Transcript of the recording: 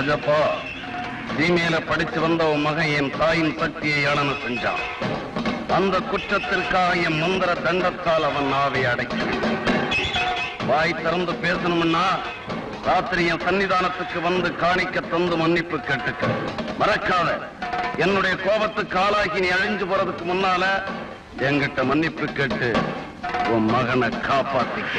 ராஜப்பா, சீமையில படிச்சு வந்த உன் மகன் என் தாயின் சக்தியை ஏளன செஞ்சான். அந்த குற்றத்திற்காக என் மந்திர தண்டத்தால் அவன் நாவை அடக்கி வாய் திறந்து பேசணும்னா ராத்திரி என் சன்னிதானத்துக்கு வந்து காணிக்க தந்து மன்னிப்பு கேட்டுக்க. மறக்காத, என்னுடைய கோபத்துக்கு ஆளாகி நீ அழிஞ்சு போறதுக்கு முன்னால என்கிட்ட மன்னிப்பு கேட்டு உன் மகனை காப்பாத்திக்க.